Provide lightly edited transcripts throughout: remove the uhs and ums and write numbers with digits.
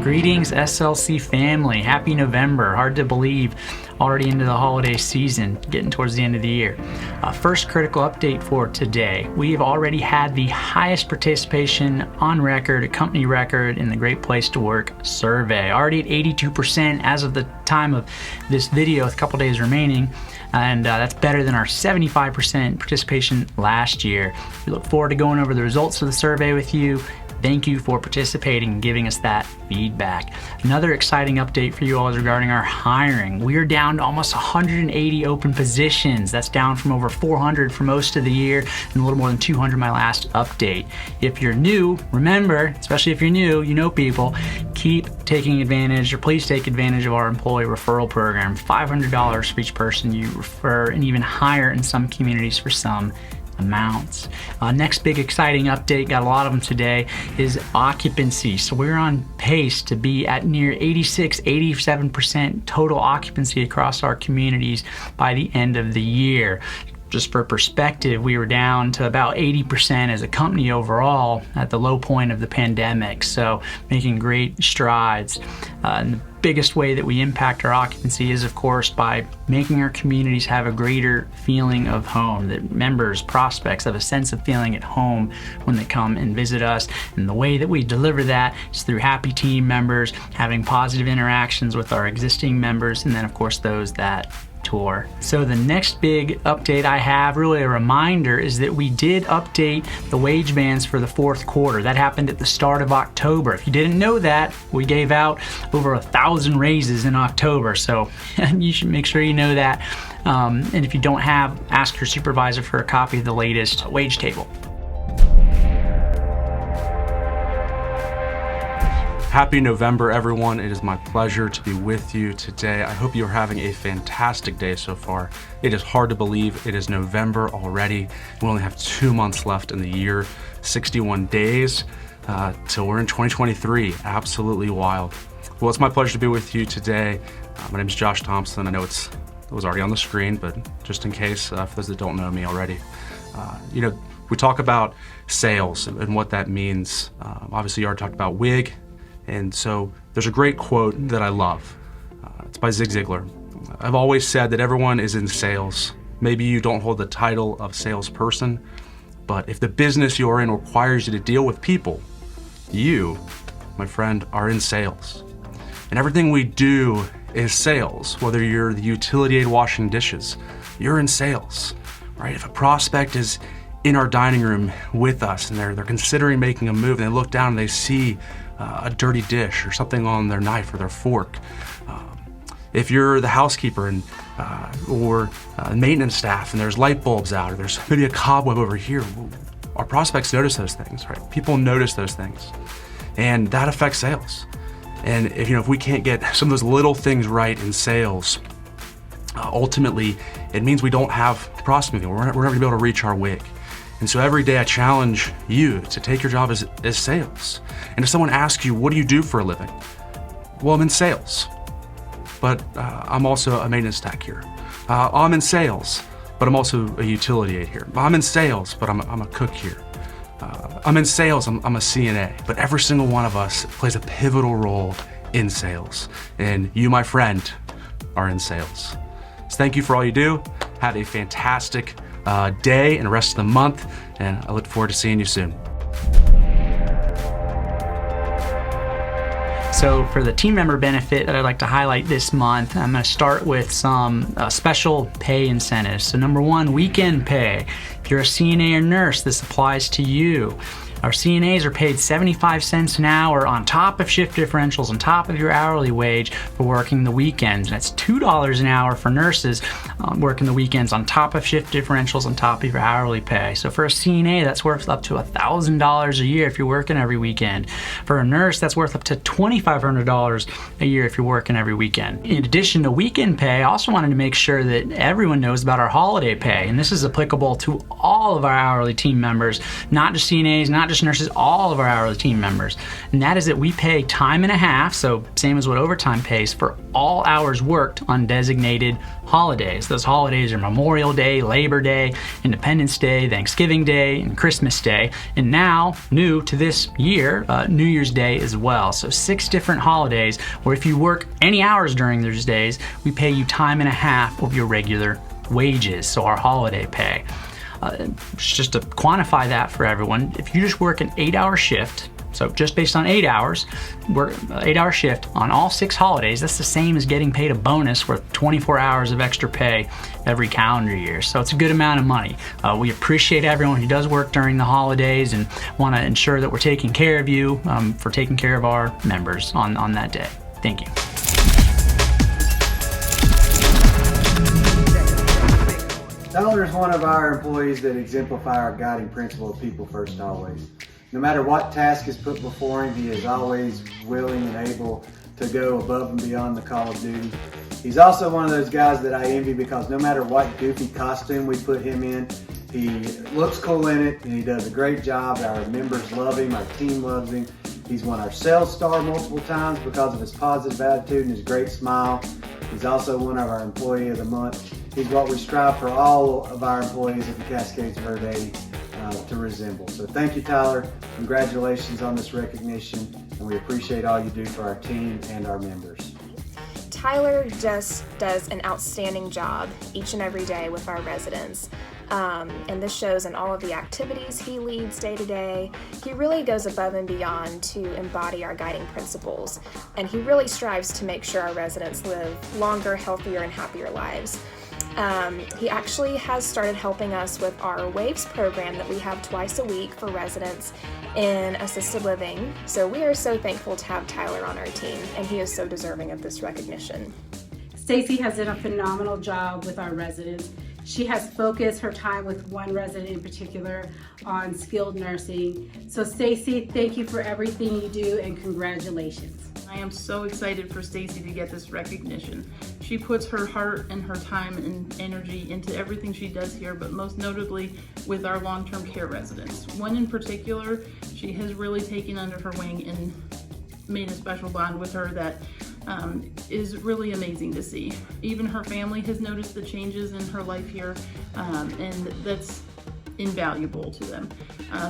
Greetings SLC family, happy November. Hard to believe, already into the holiday season, getting towards the end of the year. First critical update for today. We have already had the highest participation on record, a company record in the Great Place to Work survey. Already at 82% as of the time of this video with a couple days remaining. And that's better than our 75% participation last year. We look forward to going over the results of the survey with you. Thank you for participating and giving us that feedback. Another exciting update for you all is regarding our hiring. We are down to almost 180 open positions. That's down from over 400 for most of the year and a little more than 200 my last update. If you're new, remember, especially if you're new, you know people, keep taking advantage, or please take advantage of our employee referral program. $500 for each person you refer, and even higher in some communities for some amounts. Next big exciting update, got a lot of them today, is occupancy. So we're on pace to be at near 86-87% total occupancy across our communities by the end of the year. Just for perspective, we were down to about 80% as a company overall at the low point of the pandemic, so making great strides. And the biggest way that we impact our occupancy is, of course, by making our communities have a greater feeling of home, that members, prospects have a sense of feeling at home when they come and visit us. And the way that we deliver that is through happy team members, having positive interactions with our existing members, and then, of course, those that tour. So the next big update I have, really a reminder, is that we did update the wage bands for the fourth quarter. That happened at the start of October. If you didn't know that, we gave out over 1,000 raises in October, so you should make sure you know that. And if you don't have, ask your supervisor for a copy of the latest wage table. Happy November, everyone. It is my pleasure to be with you today. I hope you're having a fantastic day so far. It is hard to believe it is November already. We only have 2 months left in the year, 61 days till we're in 2023. Absolutely wild. Well, it's my pleasure to be with you today. My name is Josh Thompson. I know it was already on the screen, but just in case, for those that don't know me already. We talk about sales and what that means. Obviously, you already talked about WIG. And so there's a great quote that I love. It's by Zig Ziglar. I've always said that everyone is in sales. Maybe you don't hold the title of salesperson, but if the business you're in requires you to deal with people, you, my friend, are in sales. And everything we do is sales. Whether you're the utility aide washing dishes, you're in sales, right? If a prospect is in our dining room with us and they're considering making a move, and they look down and they see a dirty dish or something on their knife or their fork. If you're the housekeeper and or maintenance staff and there's light bulbs out, or there's maybe a cobweb over here, our prospects notice those things, right? People notice those things, and that affects sales. And if we can't get some of those little things right in sales, ultimately it means we don't have prospecting. We're never gonna be able to reach our WIG. And so every day I challenge you to take your job as sales. And if someone asks you, what do you do for a living? Well, I'm in sales, but I'm also a maintenance tech here. I'm in sales, but I'm also a utility aide here. I'm in sales, but I'm a cook here. I'm in sales, I'm a CNA, but every single one of us plays a pivotal role in sales. And you, my friend, are in sales. So thank you for all you do. Have a fantastic day and the rest of the month, and I look forward to seeing you soon. So for the team member benefit that I'd like to highlight this month, I'm going to start with some special pay incentives. So number one, weekend pay. If you're a CNA or nurse, this applies to you. Our CNAs are paid 75 cents an hour on top of shift differentials, on top of your hourly wage for working the weekends. And that's $2 an hour for nurses working the weekends on top of shift differentials, on top of your hourly pay. So for a CNA, that's worth up to $1,000 a year if you're working every weekend. For a nurse, that's worth up to $2,500 a year if you're working every weekend. In addition to weekend pay, I also wanted to make sure that everyone knows about our holiday pay. And this is applicable to all of our hourly team members, not just CNAs, not just registered nurses, all of our hourly team members. And that is that we pay time and a half, so same as what overtime pays, for all hours worked on designated holidays. Those holidays are Memorial Day, Labor Day, Independence Day, Thanksgiving Day, and Christmas Day. And now, new to this year, New Year's Day as well. So 6 different holidays where if you work any hours during those days, we pay you time and a half of your regular wages, so our holiday pay. Just to quantify that for everyone, if you just work an 8-hour shift, so just based on 8 hours, work 8-hour shift on all 6 holidays, that's the same as getting paid a bonus worth 24 hours of extra pay every calendar year. So it's a good amount of money. We appreciate everyone who does work during the holidays and want to ensure that we're taking care of you for taking care of our members on that day. Thank you. Tyler is one of our employees that exemplify our guiding principle of people first always. No matter what task is put before him, he is always willing and able to go above and beyond the call of duty. He's also one of those guys that I envy because no matter what goofy costume we put him in, he looks cool in it and he does a great job. Our members love him, our team loves him. He's won our sales star multiple times because of his positive attitude and his great smile. He's also one of our employee of the month. He's what we strive for all of our employees at the Cascades Verde to resemble. So thank you, Tyler. Congratulations on this recognition, and we appreciate all you do for our team and our members. Tyler just does an outstanding job each and every day with our residents. And this shows in all of the activities he leads day to day. He really goes above and beyond to embody our guiding principles, and he really strives to make sure our residents live longer, healthier, and happier lives. He actually has started helping us with our WAVES program that we have twice a week for residents in assisted living. So we are so thankful to have Tyler on our team, and he is so deserving of this recognition. Stacy has done a phenomenal job with our residents. She has focused her time with one resident in particular on skilled nursing. So Stacy, thank you for everything you do and congratulations. I am so excited for Stacy to get this recognition. She puts her heart and her time and energy into everything she does here, but most notably with our long-term care residents. One in particular, she has really taken under her wing and made a special bond with her that is really amazing to see. Even her family has noticed the changes in her life here, and that's invaluable to them.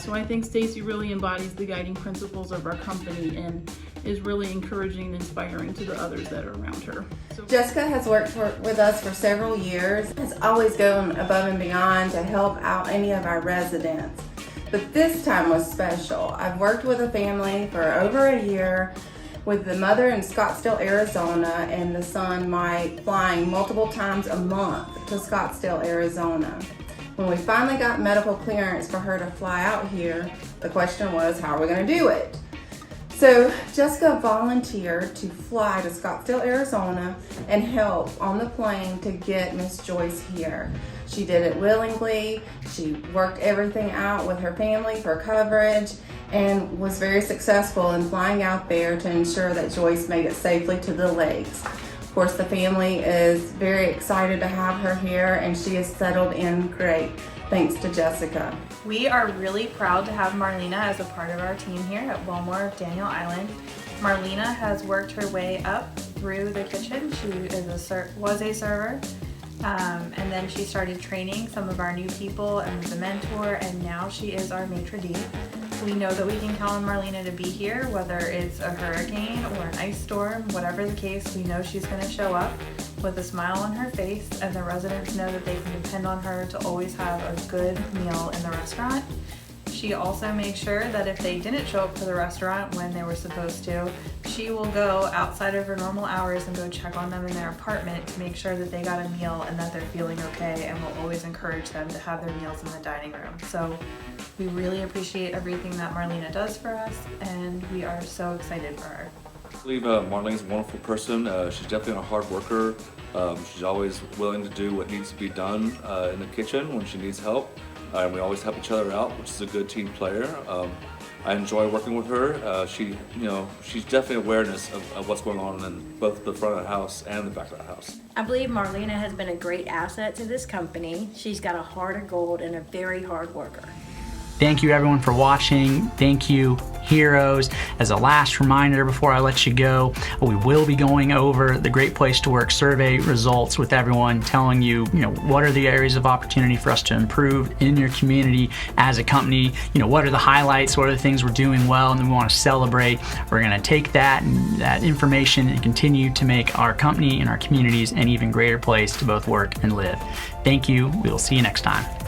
So I think Stacy really embodies the guiding principles of our company and is really encouraging and inspiring to the others that are around her. Jessica has worked with us for several years, has always gone above and beyond to help out any of our residents. But this time was special. I've worked with a family for over a year, with the mother in Scottsdale, Arizona, and the son Mike flying multiple times a month to Scottsdale, Arizona. When we finally got medical clearance for her to fly out here, the question was, how are we going to do it? So Jessica volunteered to fly to Scottsdale, Arizona and help on the plane to get Miss Joyce here. She did it willingly. She worked everything out with her family for coverage and was very successful in flying out there to ensure that Joyce made it safely to the lakes. Of course, the family is very excited to have her here, and she is settled in great, thanks to Jessica. We are really proud to have Marlena as a part of our team here at Wilmore Daniel Island. Marlena has worked her way up through the kitchen. She was a server, and then she started training some of our new people and was a mentor, and now she is our maitre d'. We know that we can count on Marlena to be here, whether it's a hurricane or an ice storm, whatever the case, we know she's going to show up with a smile on her face, and the residents know that they can depend on her to always have a good meal in the restaurant. She also makes sure that if they didn't show up for the restaurant when they were supposed to, she will go outside of her normal hours and go check on them in their apartment to make sure that they got a meal and that they're feeling okay, and will always encourage them to have their meals in the dining room. So we really appreciate everything that Marlena does for us, and we are so excited for her. I believe Marlene's a wonderful person. She's definitely a hard worker. She's always willing to do what needs to be done in the kitchen when she needs help. And we always help each other out, which is a good team player. I enjoy working with her. She's definitely awareness of what's going on in both the front of the house and the back of the house. I believe Marlena has been a great asset to this company. She's got a heart of gold and a very hard worker. Thank you everyone for watching. Thank you, heroes. As a last reminder before I let you go, we will be going over the Great Place to Work survey results with everyone, telling you, what are the areas of opportunity for us to improve in your community as a company, what are the highlights, what are the things we're doing well and we want to celebrate. We're going to take that and that information and continue to make our company and our communities an even greater place to both work and live. Thank you. We will see you next time.